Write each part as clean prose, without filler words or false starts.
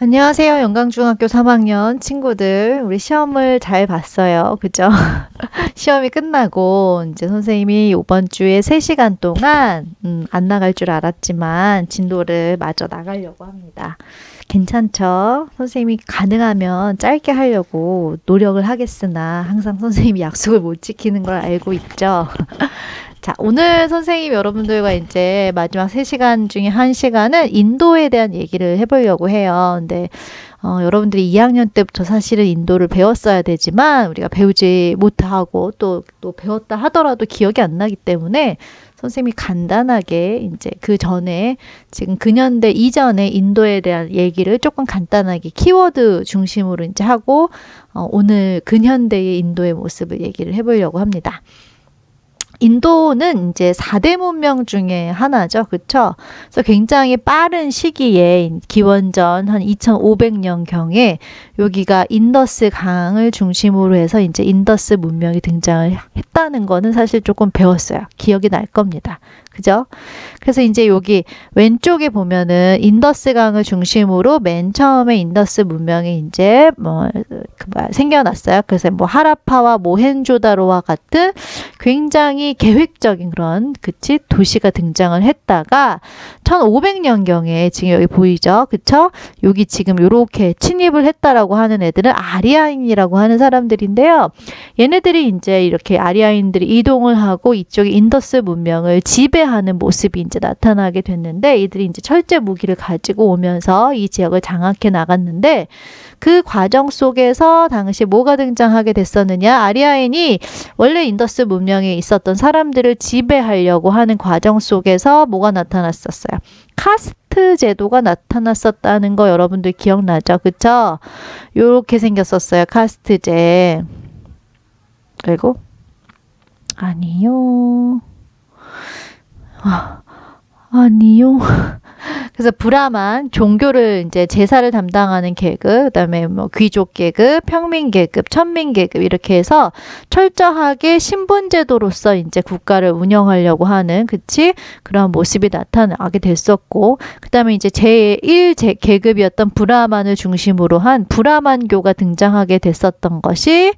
안녕하세요. 영광중학교 3학년 친구들. 우리 시험을 잘 봤어요. 그죠? 시험이 끝나고 이제 선생님이 이번 주에 3시간 동안 안 나갈 줄 알았지만 진도를 마저 나가려고 합니다. 괜찮죠? 선생님이 가능하면 짧게 하려고 노력을 하겠으나 항상 선생님이 약속을 못 지키는 걸 알고 있죠. 자, 오늘 선생님 여러분들과 이제 마지막 3시간 중에 1시간은 인도에 대한 얘기를 해보려고 해요. 근데 여러분들이 2학년 때부터 사실은 인도를 배웠어야 되지만 우리가 배우지 못하고 또 배웠다 하더라도 기억이 안 나기 때문에 선생님이 간단하게 이제 그 전에 지금 근현대 이전에 인도에 대한 얘기를 조금 간단하게 키워드 중심으로 이제 하고 오늘 근현대의 인도의 모습을 얘기를 해보려고 합니다. 인도는 이제 4대 문명 중에 하나죠. 그쵸? 그래서 굉장히 빠른 시기에 기원전 한 2500년경에 여기가 인더스 강을 중심으로 해서 이제 인더스 문명이 등장을 했다는 거는 사실 조금 배웠어요. 기억이 날 겁니다. 그죠? 그래서 이제 여기 왼쪽에 보면은 인더스 강을 중심으로 맨 처음에 인더스 문명이 이제 생겨났어요. 그래서 하라파와 모헨조다로와 같은 굉장히 계획적인 그런 도시가 등장을 했다가 1500년경에 지금 여기 보이죠? 그쵸? 여기 지금 이렇게 침입을 했다라고 하는 애들은 아리아인이라고 하는 사람들인데요. 얘네들이 이제 이렇게 아리아인들이 이동을 하고 이쪽에 인더스 문명을 지배하는 모습이 이제 나타나게 됐는데 이들이 이제 철제 무기를 가지고 오면서 이 지역을 장악해 나갔는데 그 과정 속에서 당시 뭐가 등장하게 됐었느냐? 아리아인이 원래 인더스 문명에 있었던 사람들을 지배하려고 하는 과정 속에서 뭐가 나타났었어요? 카스트 제도가 나타났었다는 거 여러분들 기억나죠? 그쵸? 요렇게 생겼었어요. 카스트제. 그리고 아니요. 아니요. 그래서 브라만 종교를 이제 제사를 담당하는 계급, 그다음에 귀족 계급, 평민 계급, 천민 계급 이렇게 해서 철저하게 신분 제도로서 이제 국가를 운영하려고 하는 그런 모습이 나타나게 됐었고, 그다음에 이제 제1 계급이었던 브라만을 중심으로 한 브라만교가 등장하게 됐었던 것이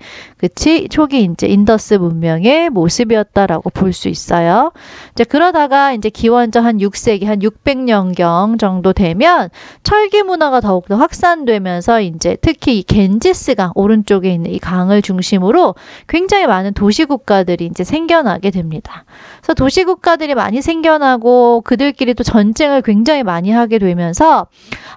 초기 이제 인더스 문명의 모습이었다라고 볼 수 있어요. 이제 그러다가 이제 기원전 한 6세기 한 600년경 정도 되면 철기 문화가 더욱더 확산되면서 이제 특히 이 겐지스강 오른쪽에 있는 이 강을 중심으로 굉장히 많은 도시국가들이 이제 생겨나게 됩니다. 그래서 도시국가들이 많이 생겨나고 그들끼리 또 전쟁을 굉장히 많이 하게 되면서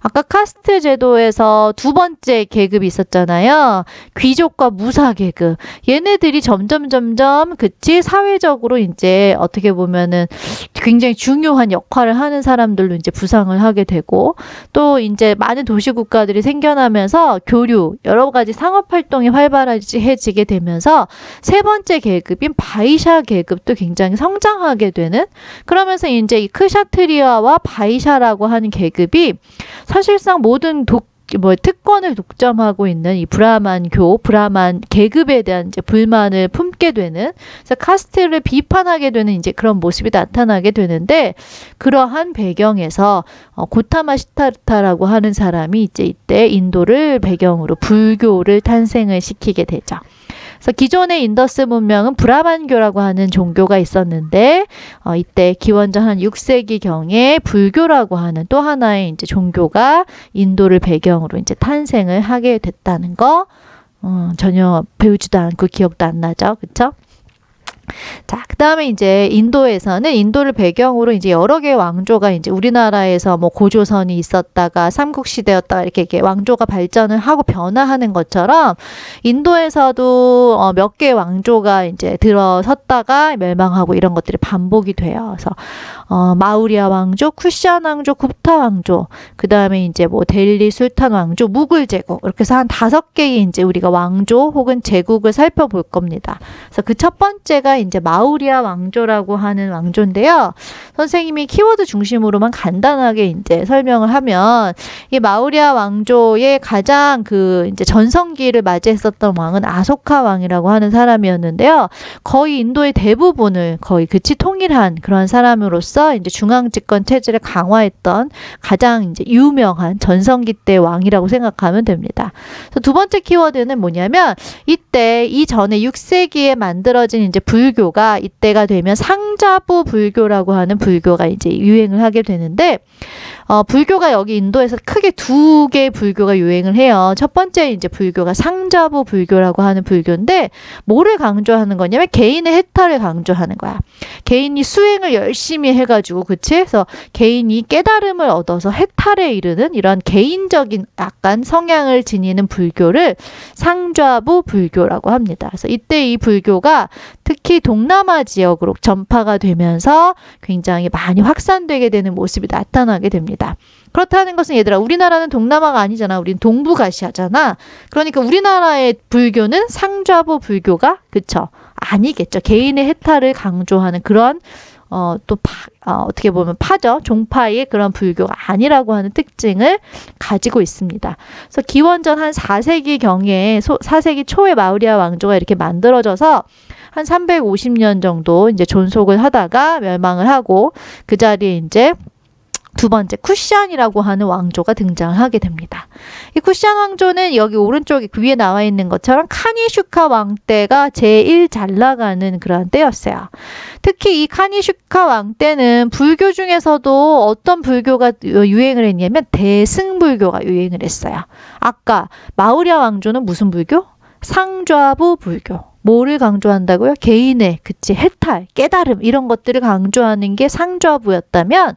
아까 카스트 제도에서 두 번째 계급이 있었잖아요. 귀족과 무사 계급. 얘네들이 점점 사회적으로 이제 어떻게 보면은 굉장히 중요한 역할을 하는 사람들로 이제 부상을 하게 되고 또 이제 많은 도시국가들이 생겨나면서 교류, 여러 가지 상업 활동이 활발해지게 되면서 세 번째 계급인 바이샤 계급도 굉장히 성장하게 되는 그러면서 이제 이 크샤트리아와 바이샤라고 하는 계급이 사실상 모든 특권을 독점하고 있는 이 브라만 계급에 대한 이제 불만을 품게 되는, 그래서 카스트를 비판하게 되는 이제 그런 모습이 나타나게 되는데, 그러한 배경에서 고타마 시타르타라고 하는 사람이 이제 이때 인도를 배경으로 불교를 탄생을 시키게 되죠. 그래서 기존의 인더스 문명은 브라만교라고 하는 종교가 있었는데 이때 기원전 한 6세기경에 불교라고 하는 또 하나의 이제 종교가 인도를 배경으로 이제 탄생을 하게 됐다는 거 전혀 배우지도 않고 기억도 안 나죠. 그쵸? 자, 그 다음에 이제 인도에서는 인도를 배경으로 이제 여러 개의 왕조가 이제 우리나라에서 고조선이 있었다가 삼국시대였다가 이렇게 왕조가 발전을 하고 변화하는 것처럼 인도에서도 몇 개의 왕조가 이제 들어섰다가 멸망하고 이런 것들이 반복이 돼요. 그래서 마우리아 왕조, 쿠시안 왕조, 굽타 왕조, 그 다음에 이제 델리 술탄 왕조, 무굴 제국 이렇게 해서 한 5개의 이제 우리가 왕조 혹은 제국을 살펴볼 겁니다. 그래서 그 첫 번째가 이제 마우리아 왕조라고 하는 왕조인데요. 선생님이 키워드 중심으로만 간단하게 이제 설명을 하면 이 마우리아 왕조의 가장 그 이제 전성기를 맞이했었던 왕은 아소카 왕이라고 하는 사람이었는데요. 거의 인도의 대부분을 거의 그치 통일한 그런 사람으로서 이제 중앙 집권 체제를 강화했던 가장 이제 유명한 전성기 때 왕이라고 생각하면 됩니다. 그래서 두 번째 키워드는 뭐냐면 이때 이전에 6세기에 만들어진 이제 불교가 이때가 되면 상좌부 불교라고 하는 불교가 이제 유행을 하게 되는데 불교가 여기 인도에서 크게 두 개의 불교가 유행을 해요. 첫 번째 이제 불교가 상좌부 불교라고 하는 불교인데 뭐를 강조하는 거냐면 개인의 해탈을 강조하는 거야. 개인이 수행을 열심히 해가지고 그치? 그래서 개인이 깨달음을 얻어서 해탈에 이르는 이런 개인적인 약간 성향을 지니는 불교를 상좌부 불교라고 합니다. 그래서 이때 이 불교가 특히 동남아 지역으로 전파가 되면서 굉장히 많이 확산되게 되는 모습이 나타나게 됩니다. 그렇다는 것은 얘들아 우리나라는 동남아가 아니잖아. 우린 동북아시아잖아. 그러니까 우리나라의 불교는 상좌부 불교가 그쵸? 아니겠죠. 개인의 해탈을 강조하는 그런 어떻게 보면 파죠. 종파의 그런 불교가 아니라고 하는 특징을 가지고 있습니다. 그래서 기원전 한 4세기경에 4세기 초에 마우리아 왕조가 이렇게 만들어져서 한 350년 정도 이제 존속을 하다가 멸망을 하고 그 자리에 이제 두 번째 쿠샨이라고 하는 왕조가 등장을 하게 됩니다. 이 쿠샨 왕조는 여기 오른쪽에 그 위에 나와 있는 것처럼 카니슈카 왕 때가 제일 잘 나가는 그런 때였어요. 특히 이 카니슈카 왕 때는 불교 중에서도 어떤 불교가 유행을 했냐면 대승불교가 유행을 했어요. 아까 마우리아 왕조는 무슨 불교? 상좌부 불교. 뭐를 강조한다고요? 개인의 그치 해탈, 깨달음 이런 것들을 강조하는 게 상좌부였다면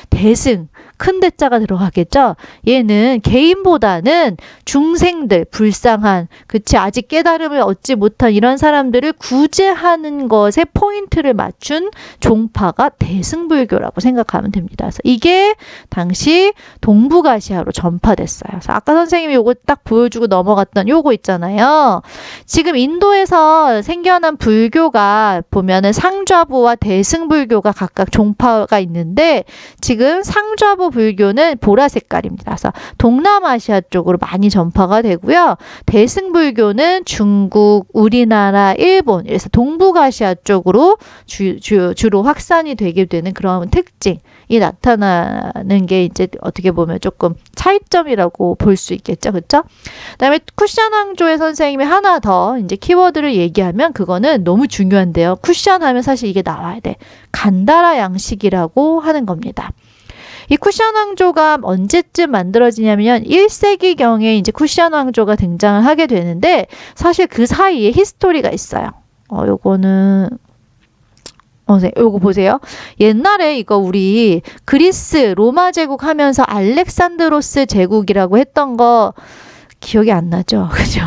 대승, 큰 대자가 들어가겠죠? 얘는 개인보다는 중생들, 불쌍한 그치 아직 깨달음을 얻지 못한 이런 사람들을 구제하는 것에 포인트를 맞춘 종파가 대승불교라고 생각하면 됩니다. 그래서 이게 당시 동북아시아로 전파됐어요. 그래서 아까 선생님이 요거 딱 보여주고 넘어갔던 요거 있잖아요. 지금 인도에서 생겨난 불교가 보면은 상좌부와 대승불교가 각각 종파가 있는데 지금 상좌부 불교는 보라 색깔입니다. 그래서 동남아시아 쪽으로 많이 전파가 되고요. 대승불교는 중국, 우리나라, 일본 그래서 동북아시아 쪽으로 주로 확산이 되게 되는 그런 특징이 나타나는 게 이제 어떻게 보면 조금 차이점이라고 볼 수 있겠죠. 그렇죠? 그다음에 쿠샨 왕조의 선생님이 하나 더 이제 키워드를 얘기하면 그거는 너무 중요한데요. 쿠샨 하면 사실 이게 나와야 돼. 간다라 양식이라고 하는 겁니다. 이 쿠샨 왕조가 언제쯤 만들어지냐면 1세기경에 이제 쿠샨 왕조가 등장을 하게 되는데 사실 그 사이에 히스토리가 있어요. 요거는 요거 보세요. 옛날에 이거 우리 그리스 로마 제국 하면서 알렉산드로스 제국이라고 했던 거 기억이 안 나죠? 그죠?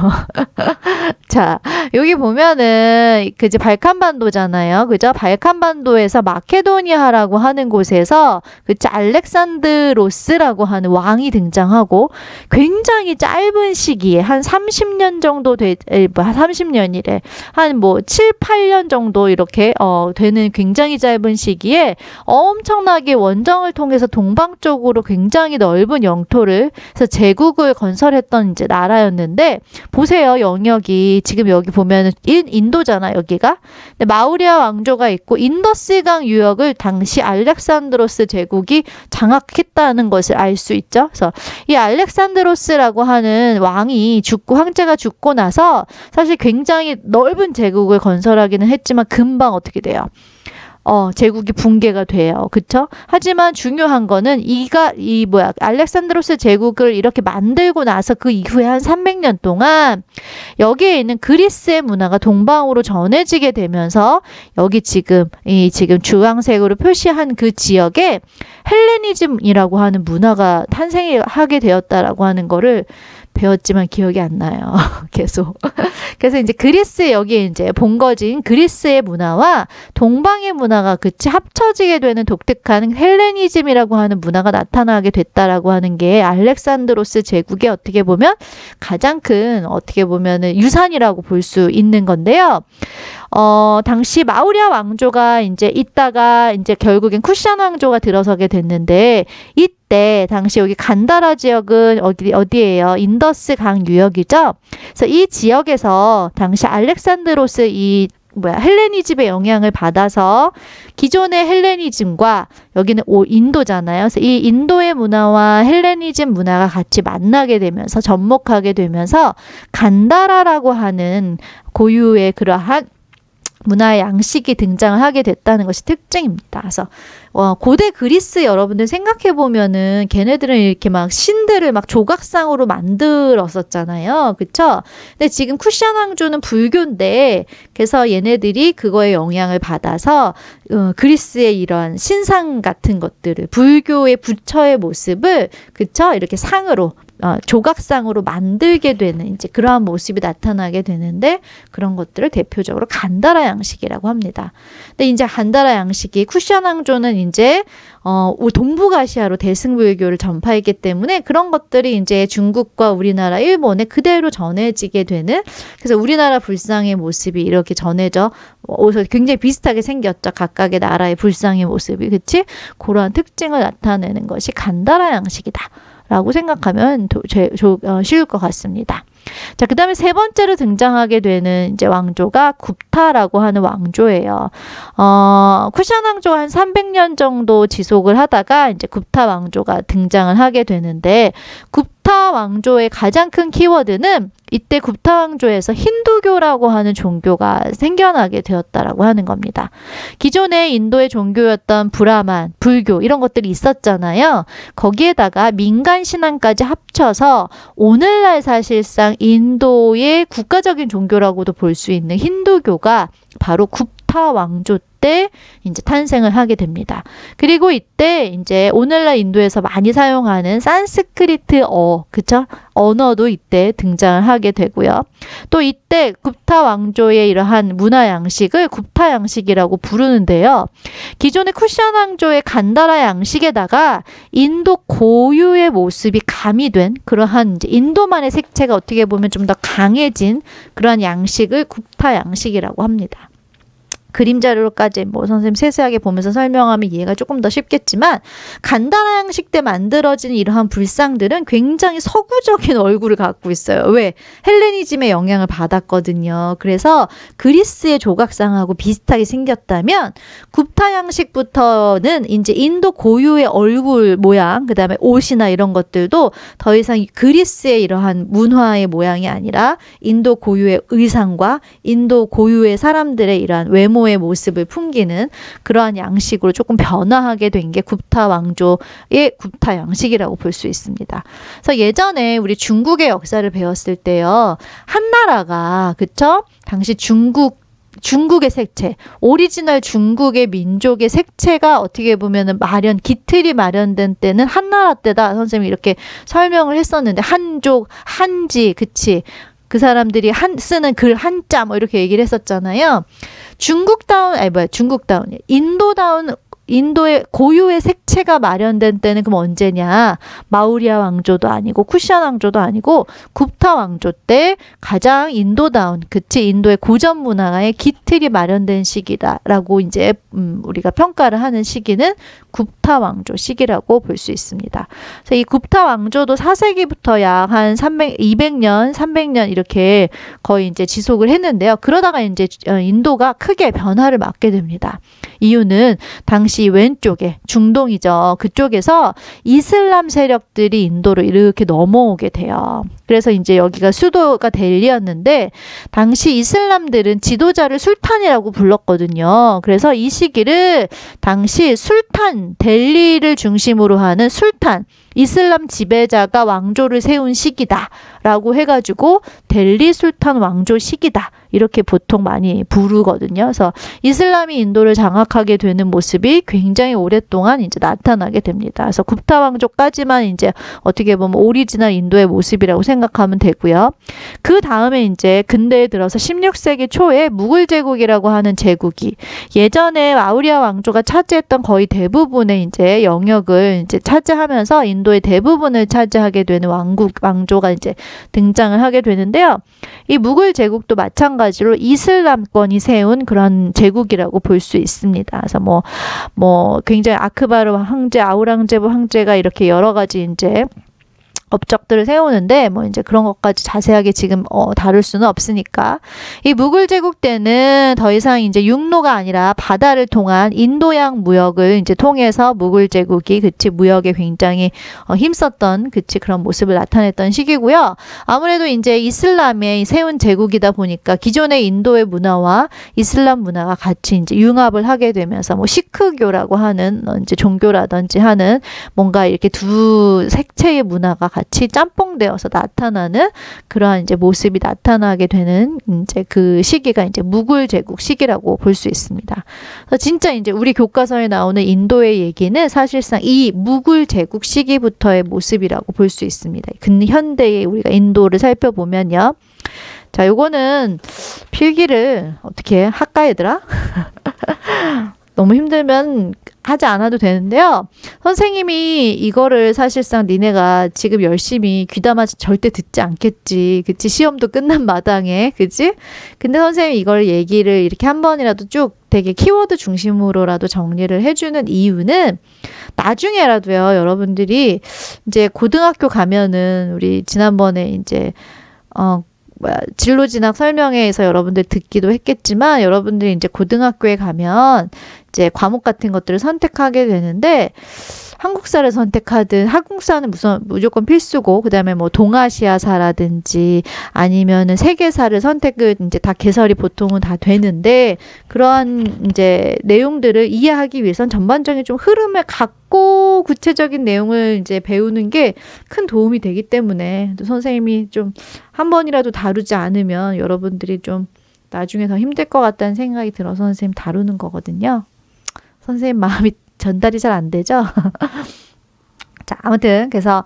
자, 여기 보면은, 그지, 발칸반도잖아요. 그죠? 발칸반도에서 마케도니아라고 하는 곳에서, 그치, 알렉산드로스라고 하는 왕이 등장하고, 굉장히 짧은 시기에, 한 30년 정도 30년이래. 한 7, 8년 정도 이렇게, 되는 굉장히 짧은 시기에 엄청나게 원정을 통해서 동방 쪽으로 굉장히 넓은 영토를, 그래서 제국을 건설했던 이제 나라였는데 보세요. 영역이 지금 여기 보면은 인도잖아. 여기가. 근데 마우리아 왕조가 있고 인더스강 유역을 당시 알렉산드로스 제국이 장악했다는 것을 알 수 있죠. 그래서 이 알렉산드로스라고 하는 왕이 황제가 죽고 나서 사실 굉장히 넓은 제국을 건설하기는 했지만 금방 어떻게 돼요? 제국이 붕괴가 돼요. 그쵸? 하지만 중요한 거는 알렉산드로스 제국을 이렇게 만들고 나서 그 이후에 한 300년 동안 여기에 있는 그리스의 문화가 동방으로 전해지게 되면서 여기 지금 주황색으로 표시한 그 지역에 헬레니즘이라고 하는 문화가 탄생하게 되었다라고 하는 거를 배웠지만 기억이 안 나요. 계속. 그래서 이제 그리스에 여기에 이제 본거진 그리스의 문화와 동방의 문화가 합쳐지게 되는 독특한 헬레니즘이라고 하는 문화가 나타나게 됐다라고 하는 게 알렉산드로스 제국의 어떻게 보면 가장 큰 어떻게 보면은 유산이라고 볼 수 있는 건데요. 당시 마우리아 왕조가 이제 있다가 이제 결국엔 쿠션 왕조가 들어서게 됐는데, 이때 당시 여기 간다라 지역은 어디예요? 인더스 강 유역이죠. 그래서 이 지역에서 당시 알렉산드로스 헬레니즘의 영향을 받아서 기존의 헬레니즘과, 여기는 인도잖아요. 그래서 이 인도의 문화와 헬레니즘 문화가 같이 만나게 되면서 접목하게 되면서 간다라라고 하는 고유의 그러한 문화의 양식이 등장을 하게 됐다는 것이 특징입니다. 그래서 고대 그리스 여러분들 생각해 보면은 걔네들은 이렇게 막 신들을 막 조각상으로 만들었었잖아요. 그쵸? 근데 지금 쿠션 왕조는 불교인데, 그래서 얘네들이 그거에 영향을 받아서 그리스의 이런 신상 같은 것들을, 불교의 부처의 모습을, 그쵸? 이렇게 상으로 조각상으로 만들게 되는 이제 그러한 모습이 나타나게 되는데, 그런 것들을 대표적으로 간다라 양식이라고 합니다. 근데 이제 간다라 양식이, 쿠션 왕조는 이제 동북아시아로 대승불교를 전파했기 때문에 그런 것들이 이제 중국과 우리나라, 일본에 그대로 전해지게 되는, 그래서 우리나라 불상의 모습이 이렇게 전해져 굉장히 비슷하게 생겼죠. 각각의 나라의 불상의 모습이, 그치? 그러한 특징을 나타내는 것이 간다라 양식이다 라고 생각하면 쉬울 것 같습니다. 자, 그 다음에 세 번째로 등장하게 되는 이제 왕조가 굽타라고 하는 왕조예요. 쿠션 왕조가 한 300년 정도 지속을 하다가 이제 굽타 왕조가 등장을 하게 되는데, 굽타 왕조의 가장 큰 키워드는 이때 굽타 왕조에서 힌두교라고 하는 종교가 생겨나게 되었다라고 하는 겁니다. 기존에 인도의 종교였던 브라만, 불교 이런 것들이 있었잖아요. 거기에다가 민간 신앙까지 합쳐서 오늘날 사실상 인도의 국가적인 종교라고도 볼 수 있는 힌두교가 바로 굽타 왕조 때 이제 탄생을 하게 됩니다. 그리고 이때 이제 오늘날 인도에서 많이 사용하는 산스크리트어, 그쵸? 언어도 이때 등장을 하게 되고요. 또 이때 굽타 왕조의 이러한 문화 양식을 굽타 양식이라고 부르는데요. 기존의 쿠션 왕조의 간다라 양식에다가 인도 고유의 모습이 가미된 그러한 이제 인도만의 색채가 어떻게 보면 좀 더 강해진 그러한 양식을 굽타 양식이라고 합니다. 그림 자료까지 선생님 세세하게 보면서 설명하면 이해가 조금 더 쉽겠지만, 간다라 양식 때 만들어진 이러한 불상들은 굉장히 서구적인 얼굴을 갖고 있어요. 왜? 헬레니즘의 영향을 받았거든요. 그래서 그리스의 조각상하고 비슷하게 생겼다면, 굽타 양식부터는 이제 인도 고유의 얼굴 모양, 그 다음에 옷이나 이런 것들도 더 이상 그리스의 이러한 문화의 모양이 아니라 인도 고유의 의상과 인도 고유의 사람들의 이러한 외모 의 모습을 풍기는 그러한 양식으로 조금 변화하게 된 게 굽타 왕조의 굽타 양식이라고 볼 수 있습니다. 그래서 예전에 우리 중국의 역사를 배웠을 때요, 한 나라가, 그쵸? 당시 중국의 색채, 오리지널 중국의 민족의 색채가 어떻게 보면은 기틀이 마련된 때는 한나라 때다. 선생님이 이렇게 설명을 했었는데, 한족, 한지, 그치? 그 사람들이 쓰는 글 한자 이렇게 얘기를 했었잖아요. 인도의 고유의 색채가 마련된 때는 그럼 언제냐? 마우리아 왕조도 아니고 쿠션 왕조도 아니고 굽타 왕조 때 가장 인도다운, 그치? 인도의 고전 문화의 기틀이 마련된 시기다라고 이제 우리가 평가를 하는 시기는 굽타 왕조 시기라고 볼 수 있습니다. 그래서 이 굽타 왕조도 4세기부터 약 한 200년, 300년 이렇게 거의 이제 지속을 했는데요. 그러다가 이제 인도가 크게 변화를 맞게 됩니다. 이유는 당시 왼쪽에 중동이죠. 그쪽에서 이슬람 세력들이 인도로 이렇게 넘어오게 돼요. 그래서 이제 여기가 수도가 델리였는데, 당시 이슬람들은 지도자를 술탄이라고 불렀거든요. 그래서 이 시기를 당시 델리를 중심으로 하는 술탄, 이슬람 지배자가 왕조를 세운 시기다라고 해가지고 델리 술탄 왕조 시기다, 이렇게 보통 많이 부르거든요. 그래서 이슬람이 인도를 장악하게 되는 모습이 굉장히 오랫동안 이제 나타나게 됩니다. 그래서 굽타 왕조까지만 이제 어떻게 보면 오리지널 인도의 모습이라고 생각 생각하면 되고요. 그 다음에 이제 근대에 들어서 16세기 초에 무굴 제국이라고 하는 제국이 예전에 마우리아 왕조가 차지했던 거의 대부분의 이제 영역을 이제 차지하면서 인도의 대부분을 차지하게 되는 왕조가 이제 등장을 하게 되는데요. 이 무굴 제국도 마찬가지로 이슬람권이 세운 그런 제국이라고 볼 수 있습니다. 그래서 뭐 굉장히 아크바르 황제, 아우랑제브 황제가 이렇게 여러 가지 이제 업적들을 세우는데 뭐 이제 그런 것까지 자세하게 지금 다룰 수는 없으니까 이 무굴 제국 때는 더 이상 이제 육로가 아니라 바다를 통한 인도양 무역을 이제 통해서 무굴 제국이 무역에 굉장히 힘썼던 그런 모습을 나타냈던 시기고요. 아무래도 이제 이슬람에 세운 제국이다 보니까 기존의 인도의 문화와 이슬람 문화가 같이 이제 융합을 하게 되면서 뭐 시크교라고 하는 이제 종교라든지 하는 뭔가 이렇게 두 색채의 문화가 같이 짬뽕되어서 나타나는 그러한 이제 모습이 나타나게 되는 이제 그 시기가 이제 무굴 제국 시기라고 볼 수 있습니다. 그래서 진짜 이제 우리 교과서에 나오는 인도의 얘기는 사실상 이 무굴 제국 시기부터의 모습이라고 볼 수 있습니다. 근현대의 우리가 인도를 살펴보면요. 자, 요거는 필기를 어떻게 할까 얘들아? 너무 힘들면 하지 않아도 되는데요. 선생님이 이거를 사실상 니네가 지금 열심히 귀담아서 절대 듣지 않겠지. 그치? 시험도 끝난 마당에. 그치? 근데 선생님이 이걸 얘기를 이렇게 한 번이라도 쭉 되게 키워드 중심으로라도 정리를 해주는 이유는 나중에라도요, 여러분들이 이제 고등학교 가면은 우리 지난번에 이제, 진로 진학 설명회에서 여러분들 듣기도 했겠지만 여러분들이 이제 고등학교에 가면 이제 과목 같은 것들을 선택하게 되는데 한국사를 선택하든 한국사는 무조건 필수고 그다음에 뭐 동아시아사라든지 아니면은 세계사를 선택을 이제 다 개설이 보통은 다 되는데 그러한 이제 내용들을 이해하기 위해선 전반적인 좀 흐름을 갖고 구체적인 내용을 이제 배우는 게 큰 도움이 되기 때문에 또 선생님이 좀 한 번이라도 다루지 않으면 여러분들이 좀 나중에 더 힘들 것 같다는 생각이 들어서 선생님 다루는 거거든요. 선생님 마음이 전달이 잘 안 되죠? 자, 아무튼 그래서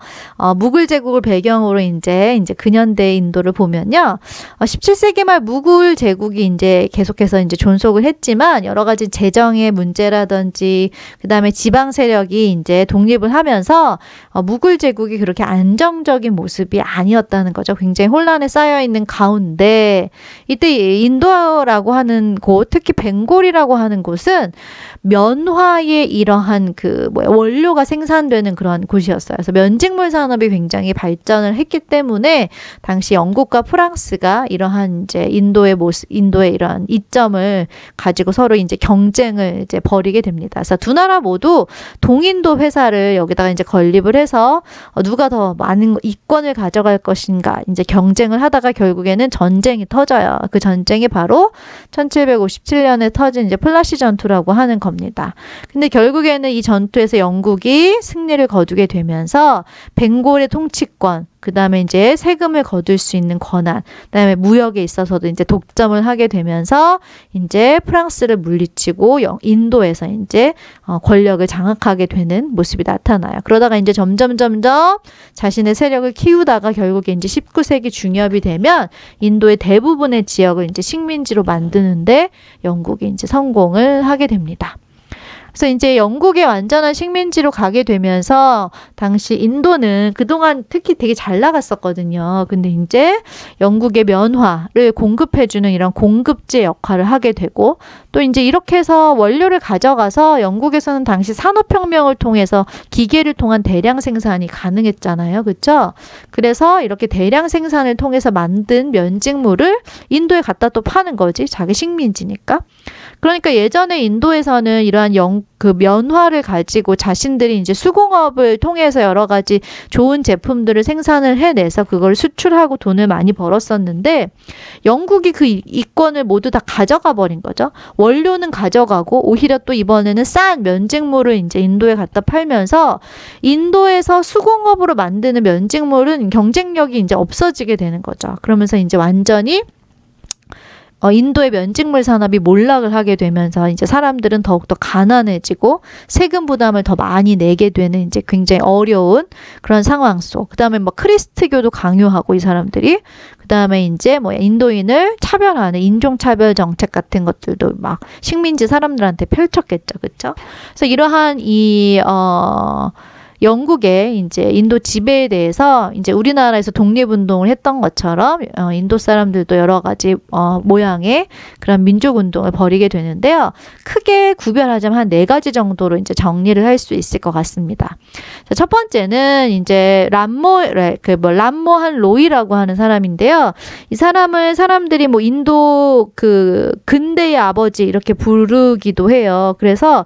무굴 제국을 배경으로 이제 근현대 인도를 보면요. 17세기 말 무굴 제국이 이제 계속해서 이제 존속을 했지만 여러 가지 재정의 문제라든지 그다음에 지방 세력이 이제 독립을 하면서 무굴 제국이 그렇게 안정적인 모습이 아니었다는 거죠. 굉장히 혼란에 쌓여 있는 가운데 이때 인도라고 하는 곳, 특히 벵골이라고 하는 곳은 면화의 이러한 원료가 생산되는 그런 곳이었어요. 그래서 면직물 산업이 굉장히 발전을 했기 때문에 당시 영국과 프랑스가 이러한 이제 인도의 이러한 이점을 가지고 서로 이제 경쟁을 이제 벌이게 됩니다. 그래서 두 나라 모두 동인도 회사를 여기다가 이제 건립을 해서 누가 더 많은 이권을 가져갈 것인가 이제 경쟁을 하다가 결국에는 전쟁이 터져요. 그 전쟁이 바로 1757년에 터진 이제 플라시 전투라고 하는 겁니다. 근데 결국에는 이 전투에서 영국이 승리를 거두게 되면서 벵골의 통치권, 그 다음에 이제 세금을 거둘 수 있는 권한, 그 다음에 무역에 있어서도 이제 독점을 하게 되면서 이제 프랑스를 물리치고 인도에서 이제 권력을 장악하게 되는 모습이 나타나요. 그러다가 이제 점점 자신의 세력을 키우다가 결국에 이제 19세기 중엽이 되면 인도의 대부분의 지역을 이제 식민지로 만드는데 영국이 이제 성공을 하게 됩니다. 그래서 이제 영국의 완전한 식민지로 가게 되면서 당시 인도는 그동안 특히 되게 잘 나갔었거든요. 근데 이제 영국의 면화를 공급해주는 이런 공급제 역할을 하게 되고 또 이제 이렇게 해서 원료를 가져가서 영국에서는 당시 산업혁명을 통해서 기계를 통한 대량 생산이 가능했잖아요. 그렇죠? 그래서 이렇게 대량 생산을 통해서 만든 면직물을 인도에 갖다 또 파는 거지. 자기 식민지니까. 그러니까 예전에 인도에서는 이러한 면화를 가지고 자신들이 이제 수공업을 통해서 여러 가지 좋은 제품들을 생산을 해내서 그걸 수출하고 돈을 많이 벌었었는데 영국이 그 이권을 모두 다 가져가 버린 거죠. 원료는 가져가고 오히려 또 이번에는 싼 면직물을 이제 인도에 갖다 팔면서 인도에서 수공업으로 만드는 면직물은 경쟁력이 이제 없어지게 되는 거죠. 그러면서 이제 완전히 인도의 면직물 산업이 몰락을 하게 되면서 이제 사람들은 더욱더 가난해지고 세금 부담을 더 많이 내게 되는 이제 굉장히 어려운 그런 상황 속. 그다음에 뭐 크리스트교도 강요하고 이 사람들이 그다음에 이제 뭐 인도인을 차별하는 인종차별 정책 같은 것들도 막 식민지 사람들한테 펼쳤겠죠. 그렇죠? 그래서 이러한 영국의 이제 인도 지배에 대해서 이제 우리나라에서 독립운동을 했던 것처럼 인도 사람들도 여러 가지 모양의 그런 민족운동을 벌이게 되는데요. 크게 구별하자면 한 4가지 정도로 이제 정리를 할 수 있을 것 같습니다. 자, 첫 번째는 이제 람모한 로이라고 하는 사람인데요. 이 사람을 사람들이 뭐 인도 그 근대의 아버지 이렇게 부르기도 해요. 그래서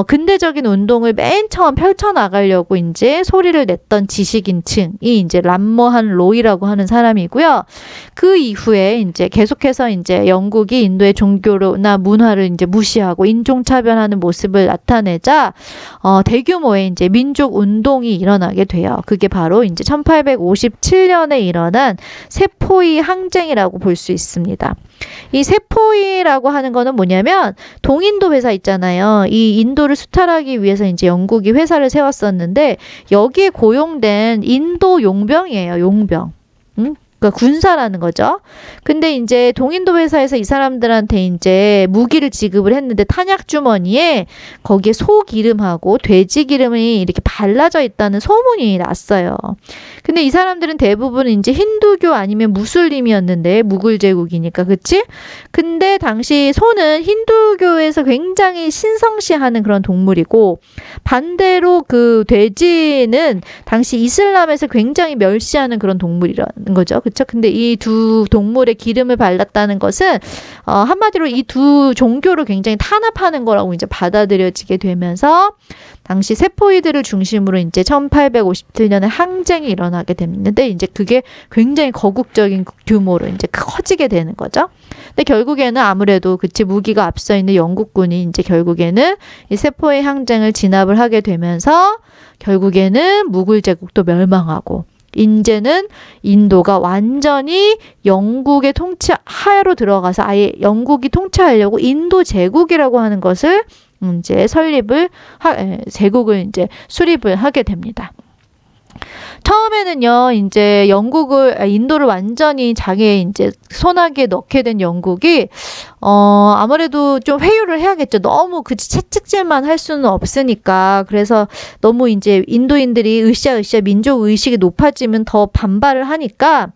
근대적인 운동을 맨 처음 펼쳐나가려고 이제 소리를 냈던 지식인층이 이제 람모한 로이라고 하는 사람이고요. 그 이후에 이제 계속해서 이제 영국이 인도의 종교나 문화를 이제 무시하고 인종차별하는 모습을 나타내자 대규모의 이제 민족 운동이 일어나게 돼요. 그게 바로 이제 1857년에 일어난 세포이 항쟁이라고 볼 수 있습니다. 이 세포이라고 하는 거는 뭐냐면 동인도 회사 있잖아요. 이 인도를 수탈하기 위해서 이제 영국이 회사를 세웠었는데 여기에 고용된 인도 용병이에요. 용병. 그러니까 군사라는 거죠. 근데 이제 동인도 회사에서 이 사람들한테 이제 무기를 지급을 했는데 탄약 주머니에 거기에 소 기름하고 돼지 기름이 이렇게 발라져 있다는 소문이 났어요. 근데 이 사람들은 대부분 이제 힌두교 아니면 무슬림이었는데 무굴 제국이니까 그치? 근데 당시 소는 힌두교에서 굉장히 신성시하는 그런 동물이고 반대로 그 돼지는 당시 이슬람에서 굉장히 멸시하는 그런 동물이라는 거죠. 그쵸? 근데 이 두 동물의 기름을 발랐다는 것은 한마디로 이 두 종교를 굉장히 탄압하는 거라고 이제 받아들여지게 되면서 당시 세포이들을 중심으로 이제 1857년에 항쟁이 일어나게 됐는데 이제 그게 굉장히 거국적인 규모로 이제 커지게 되는 거죠. 근데 결국에는 아무래도 그치 무기가 앞서 있는 영국군이 이제 결국에는 이 세포이 항쟁을 진압을 하게 되면서 결국에는 무굴 제국도 멸망하고 이제는 인도가 완전히 영국의 통치 하에로 들어가서 아예 영국이 통치하려고 인도 제국이라고 하는 것을 이제 제국을 이제 수립을 하게 됩니다. 처음에는요, 이제 인도를 완전히 자기의 이제 손아귀에 넣게 된 영국이, 아무래도 좀 회유를 해야겠죠. 너무 채찍질만 할 수는 없으니까. 그래서 너무 이제 인도인들이 으쌰으쌰 민족 의식이 높아지면 더 반발을 하니까,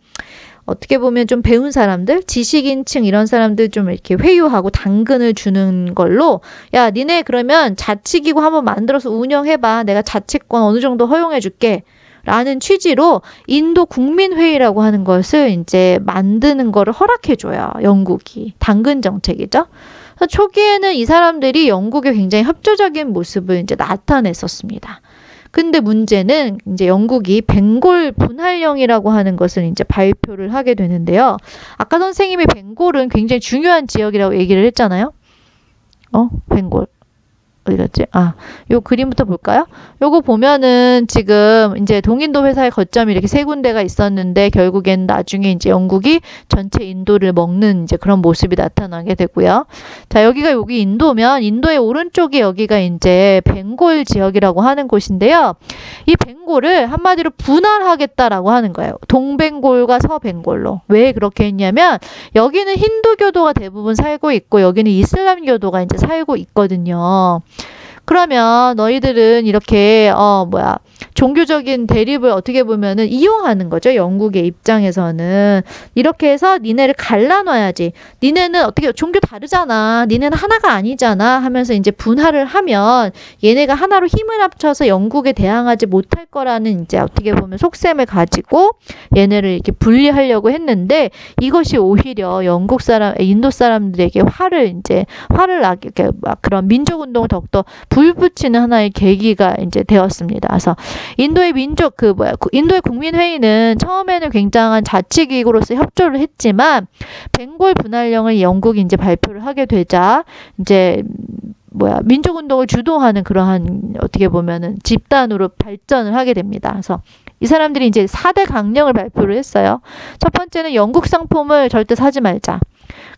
어떻게 보면 좀 배운 사람들, 지식인층 이런 사람들 좀 이렇게 회유하고 당근을 주는 걸로 야, 니네 그러면 자치기구 한번 만들어서 운영해봐. 내가 자치권 어느 정도 허용해줄게. 라는 취지로 인도 국민회의라고 하는 것을 이제 만드는 거를 허락해줘요. 영국이. 당근 정책이죠. 그래서 초기에는 이 사람들이 영국의 굉장히 협조적인 모습을 이제 나타냈었습니다. 근데 문제는 이제 영국이 벵골 분할령이라고 하는 것을 이제 발표를 하게 되는데요. 아까 선생님이 벵골은 굉장히 중요한 지역이라고 얘기를 했잖아요. 벵골. 어디 갔지? 요 그림부터 볼까요? 요거 보면은 지금 이제 동인도 회사의 거점이 이렇게 3군데가 있었는데 결국엔 나중에 이제 영국이 전체 인도를 먹는 이제 그런 모습이 나타나게 되고요. 자, 여기 인도면 인도의 오른쪽이 여기가 이제 벵골 지역이라고 하는 곳인데요. 이 벵골을 한마디로 분할하겠다라고 하는 거예요. 동벵골과 서벵골로. 왜 그렇게 했냐면 여기는 힌두교도가 대부분 살고 있고 여기는 이슬람교도가 이제 살고 있거든요. 그러면 너희들은 이렇게 종교적인 대립을 어떻게 보면은 이용하는 거죠. 영국의 입장에서는. 이렇게 해서 니네를 갈라놔야지. 니네는 어떻게 종교 다르잖아. 니네는 하나가 아니잖아 하면서 이제 분할을 하면 얘네가 하나로 힘을 합쳐서 영국에 대항하지 못할 거라는 이제 어떻게 보면 속셈을 가지고 얘네를 이렇게 분리하려고 했는데 이것이 오히려 인도 사람들에게 화를 나게 그런 민족 운동을 더욱더 불붙이는 하나의 계기가 이제 되었습니다. 그래서 인도의 인도의 국민회의는 처음에는 굉장한 자치기구로서 협조를 했지만 벵골 분할령을 영국이 이제 발표를 하게 되자 이제 민족운동을 주도하는 그러한 어떻게 보면은 집단으로 발전을 하게 됩니다. 그래서 이 사람들이 이제 4대 강령을 발표를 했어요. 첫 번째는 영국 상품을 절대 사지 말자.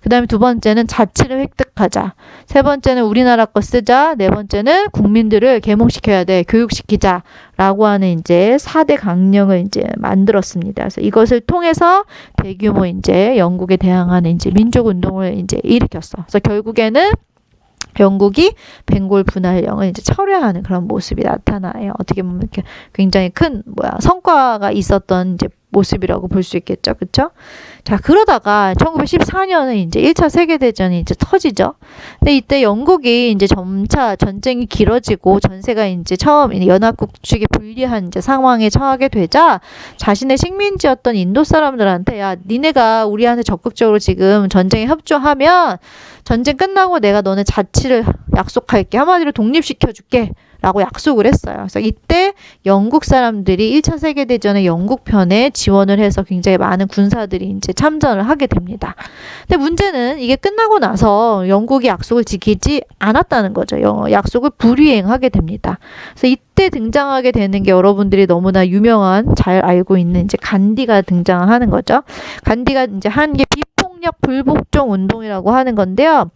그 다음에 두 번째는 자치를 획득하자. 세 번째는 우리나라 거 쓰자. 네 번째는 국민들을 계몽시켜야 돼. 교육시키자. 라고 하는 이제 4대 강령을 이제 만들었습니다. 그래서 이것을 통해서 대규모 이제 영국에 대항하는 이제 민족운동을 이제 일으켰어. 그래서 결국에는 영국이 벵골 분할령을 이제 철회하는 그런 모습이 나타나요. 어떻게 보면 이렇게 굉장히 큰 성과가 있었던 이제 모습이라고 볼 수 있겠죠. 그쵸? 자, 그러다가 1914년에 이제 1차 세계대전이 이제 터지죠. 근데 이때 영국이 이제 점차 전쟁이 길어지고 전세가 이제 처음 연합국 측이 불리한 이제 상황에 처하게 되자 자신의 식민지였던 인도 사람들한테 야, 니네가 우리한테 적극적으로 지금 전쟁에 협조하면 전쟁 끝나고 내가 너네 자치를 약속할게. 한마디로 독립시켜줄게. 라고 약속을 했어요. 그래서 이때 영국 사람들이 1차 세계대전의 영국 편에 지원을 해서 굉장히 많은 군사들이 이제 참전을 하게 됩니다. 근데 문제는 이게 끝나고 나서 영국이 약속을 지키지 않았다는 거죠. 약속을 불이행하게 됩니다. 그래서 이때 등장하게 되는 게 여러분들이 너무나 유명한 잘 알고 있는 이제 간디가 등장하는 거죠. 간디가 이제 한 게 비폭력 불복종 운동이라고 하는 건데요.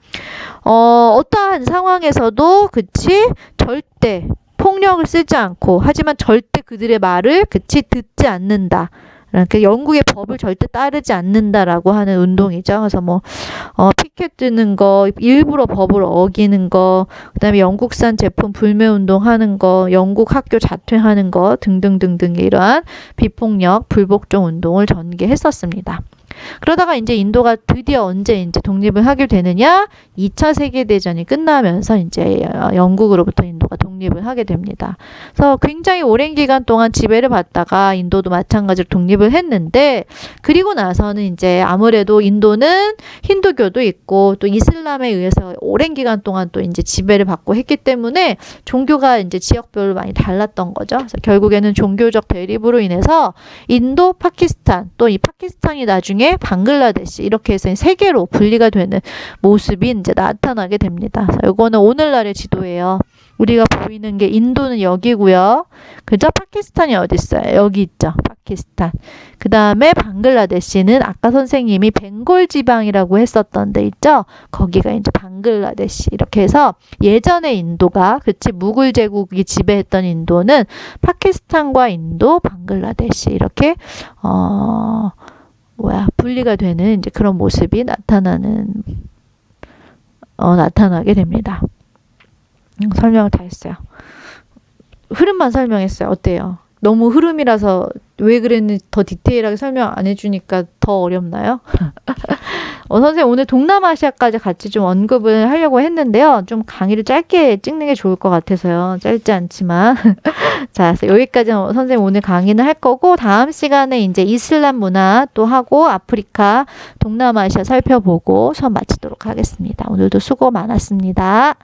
어떠한 상황에서도 절대 폭력을 쓰지 않고 하지만 절대 그들의 말을 듣지 않는다. 그러니까 영국의 법을 절대 따르지 않는다라고 하는 운동이죠. 그래서 피켓 드는 거, 일부러 법을 어기는 거, 그다음에 영국산 제품 불매 운동하는 거, 영국 학교 자퇴하는 거 등등등등 이러한 비폭력 불복종 운동을 전개했었습니다. 그러다가 이제 인도가 드디어 언제 이제 독립을 하게 되느냐? 2차 세계대전이 끝나면서 이제 영국으로부터 인도가 독립을 하게 됩니다. 그래서 굉장히 오랜 기간 동안 지배를 받다가 인도도 마찬가지로 독립을 했는데 그리고 나서는 이제 아무래도 인도는 힌두교도 있고 또 이슬람에 의해서 오랜 기간 동안 또 이제 지배를 받고 했기 때문에 종교가 이제 지역별로 많이 달랐던 거죠. 그래서 결국에는 종교적 대립으로 인해서 인도, 파키스탄 또 이 파키스탄이 나중에 방글라데시 이렇게 해서 세 개로 분리가 되는 모습이 이제 나타나게 됩니다. 이거는 오늘날의 지도예요. 우리가 보이는 게 인도는 여기고요. 그죠? 파키스탄이 어디 있어요? 여기 있죠. 파키스탄. 그 다음에 방글라데시는 아까 선생님이 벵골 지방이라고 했었던 데 있죠? 거기가 이제 방글라데시. 이렇게 해서 예전의 인도가 무굴 제국이 지배했던 인도는 파키스탄과 인도, 방글라데시 이렇게 분리가 되는 이제 그런 모습이 나타나게 됩니다. 설명을 다 했어요. 흐름만 설명했어요. 어때요? 너무 흐름이라서 왜 그랬는지 더 디테일하게 설명 안 해주니까 더 어렵나요? 선생님 오늘 동남아시아까지 같이 좀 언급을 하려고 했는데요. 좀 강의를 짧게 찍는 게 좋을 것 같아서요. 짧지 않지만. 자, 그래서 여기까지 선생님 오늘 강의는 할 거고 다음 시간에 이제 이슬람 문화 또 하고 아프리카, 동남아시아 살펴보고 수업 마치도록 하겠습니다. 오늘도 수고 많았습니다.